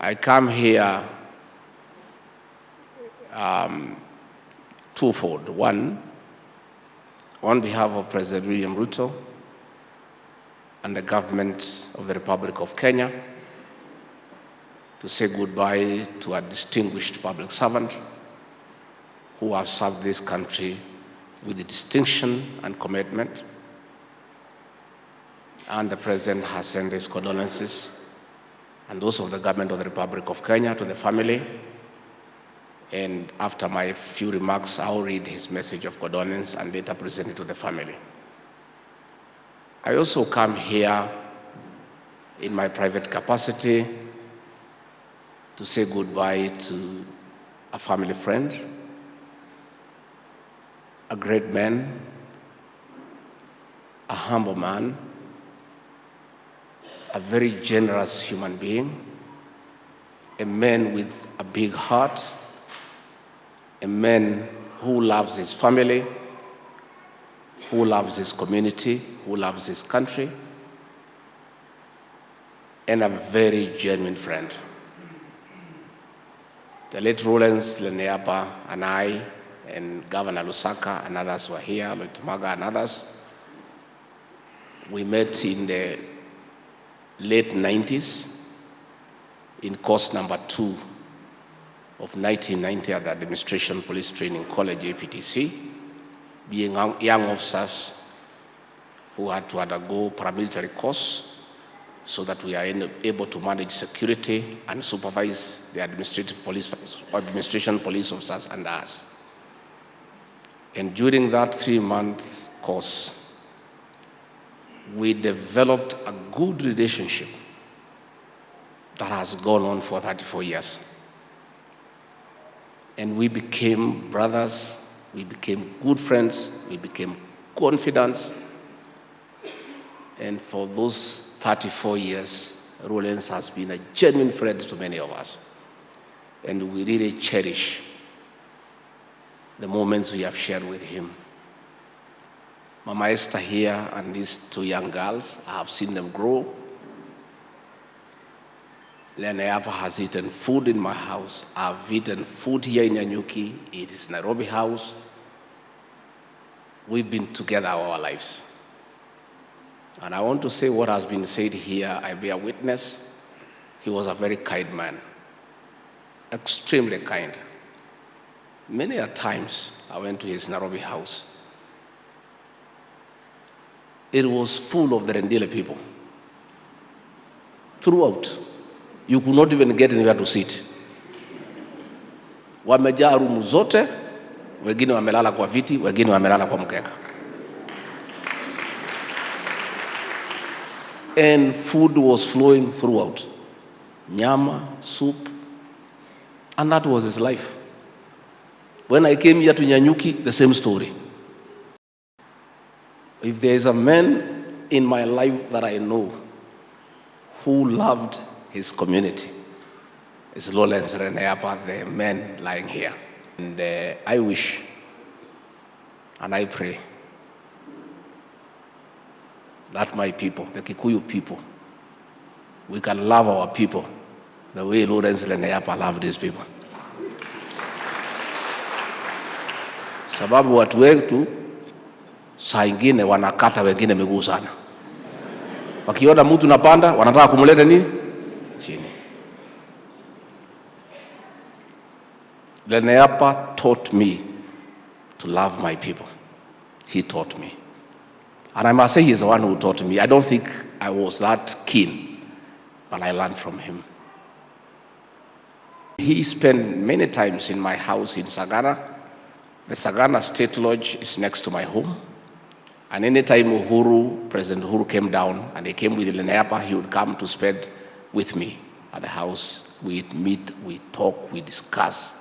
I come here twofold. One, on behalf of President William Ruto and the government of the Republic of Kenya, to say goodbye to a distinguished public servant who has served this country with distinction and commitment. And the President has sent his condolences, and those of the government of the Republic of Kenya, to the family. And after my few remarks, I'll read his message of condolence and later present it to the family. I also come here in my private capacity to say goodbye to a family friend, a great man, a humble man, a very generous human being, a man with a big heart, a man who loves his family, who loves his community, who loves his country, and a very genuine friend. The late Lawlence, Lenayapa, and I, and Governor Lusaka and others were here, Loitamaga and others. We met in the late 90s in course number 2 of 1990 at the Administration Police Training College, APTC, being young officers who had to undergo paramilitary course so that we are able to manage security and supervise the administration police officers and us. And during that 3-month course, we developed a good relationship that has gone on for 34 years. And we became brothers, we became good friends, we became confidants. And for those 34 years, Lawlence has been a genuine friend to many of us. And we really cherish the moments we have shared with him. Mama Esther here and these 2 young girls, I have seen them grow. Lenayapa has eaten food in my house. I've eaten food here in Nyanyuki. It is Nairobi house. We've been together our lives. And I want to say what has been said here, I bear witness. He was a very kind man, extremely kind. Many a times I went to his Nairobi house. It was full of the Rendile people. Throughout, you could not even get anywhere to sit. Wamejaa rumu zote, wengine wamelala kwa viti, wengine wamelala kwa mkeka. And food was flowing throughout. Nyama, soup, and that was his life. When I came here to Nyanyuki, the same story. If there is a man in my life that I know who loved his community, it's Lawlence Lenayapa, the man lying here. And I wish and I pray that my people, the Kikuyu people, we can love our people the way Lawlence Lenayapa loved these people. Sababu watu wetu saa ingine wanakata wengine miguu sana. Wakiona mtu napanda, wanataka kumuleta nini? Chini. Lenayapa taught me to love my people. He taught me. And I must say he's the one who taught me. I don't think I was that keen, but I learned from him. He spent many times in my house in Sagana. The Sagana State Lodge is next to my home. And anytime President Uhuru came down and he came with Lenayapa, he would come to spend with me at the house. We'd meet, we talk, we discuss.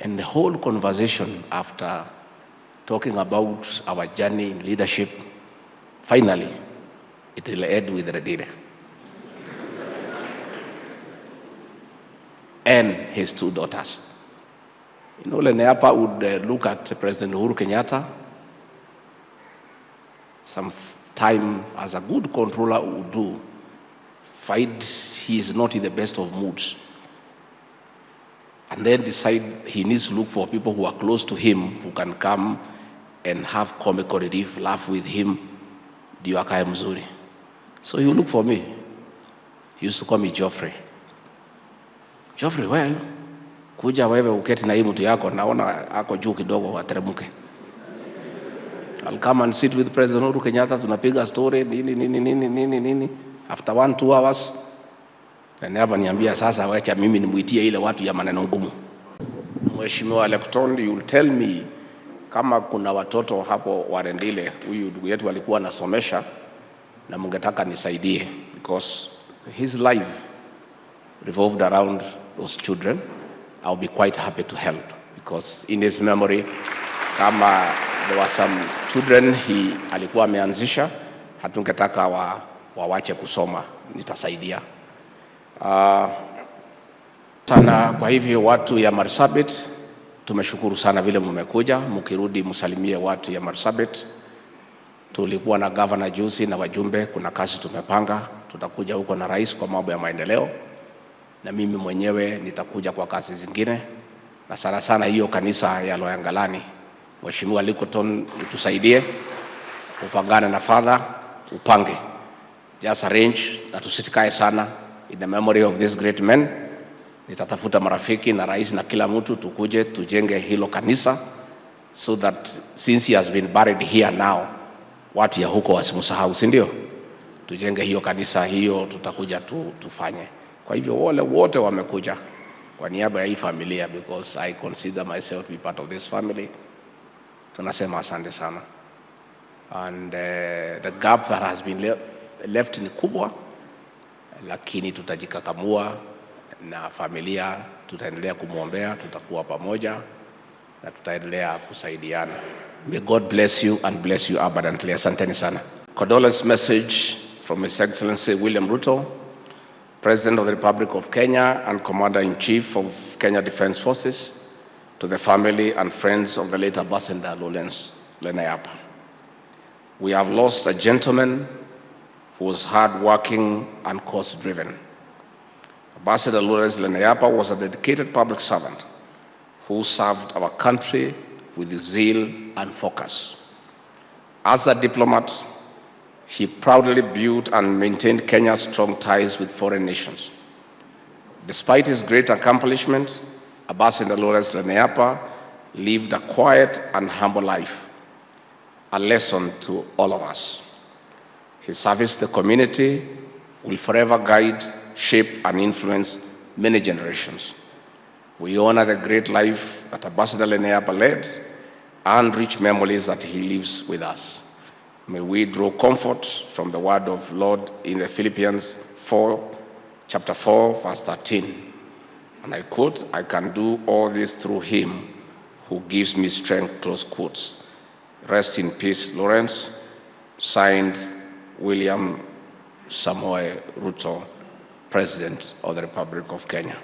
And the whole conversation after talking about our journey in leadership, finally, it will end with Redire and his 2 daughters. You know, Lenayapa would look at President Uhuru Kenyatta. Some time as a good controller would do find he is not in the best of moods, and then decide he needs to look for people who are close to him, who can come and have comical relief, laugh with him, ndio akae mzuri. So you look for me. He used to call me Geoffrey. Geoffrey, where are you? Kuja wewe uketi na hii mtu yako, naona ako juu kidogo, ateremke. I'll come and sit with President Uhuru Kenyatta, tunapiga story, nini. After 1-2 hours, Lenayapa niambia sasa, wacha mimi nimuitie ile watu ya maneno ngumu. Mheshimiwa Lecton, you'll tell me kama kuna watoto hapo Warendile, huyu ndugu yetu alikuwa anasomesha na mungetaka nisaidie, because his life revolved around those children. I'll be quite happy to help, because in his memory, kama there were some children alikuwa ameanzisha, hatungetaka wawache kusoma, nitasaidia. Sana kwa hivyo watu ya Marsabit, tumeshukuru sana vile mmekuja, mkirudi msalimie watu ya Marsabit. Tulikuwa na governor juzi na wajumbe, kuna kazi tumepanga, tutakuja huko na rais kwa mambo ya maendeleo, na mimi mwenyewe nitakuja kwa kazi zingine, na sana hiyo kanisa ya Loyangalani. Mheshimiwa Likoton, utusaidie upangane na father, upange, just arrange, na tusitikae sana. In the memory of this great man, nitatafuta marafiki na rais na kila mtu, tukuje tujenge hilo kanisa, so that since he has been buried here now, watu ya huko wasimsahau, si ndio? Tujenge hiyo kanisa, hiyo tutakuja tufanye. Kwa hivyo wale wote wamekuja kwa niaba ya hii familia, because I consider myself to be part of this family. Tunasema asante sana. And the gap that has been left ni kubwa, lakini tutajikakamua na familia, tutaendelea kumwombea, tutakuwa pamoja na tutaendelea kusaidiana. May God bless you and bless you abundantly. Asanteni sana. Condolence message from His Excellency William Ruto, President of the Republic of Kenya and Commander-in-Chief of Kenya Defence Forces, to the family and friends of the late Ambassador Lawlence Lenayapa. We have lost a gentleman who was hard-working and cause-driven. Ambassador Lawlence Lenayapa was a dedicated public servant who served our country with zeal and focus. As a diplomat, he proudly built and maintained Kenya's strong ties with foreign nations. Despite his great accomplishment, Ambassador Lawlence Lenayapa lived a quiet and humble life, a lesson to all of us. His service to the community will forever guide, shape, and influence many generations. We honor the great life that Ambassador Lenayapa led and rich memories that he lives with us. May we draw comfort from the word of Lord in the Philippians 4, chapter 4, verse 13. And I quote, "I can do all this through him who gives me strength," close quotes. Rest in peace, Lawrence. Signed, William Samoei Ruto, President of the Republic of Kenya.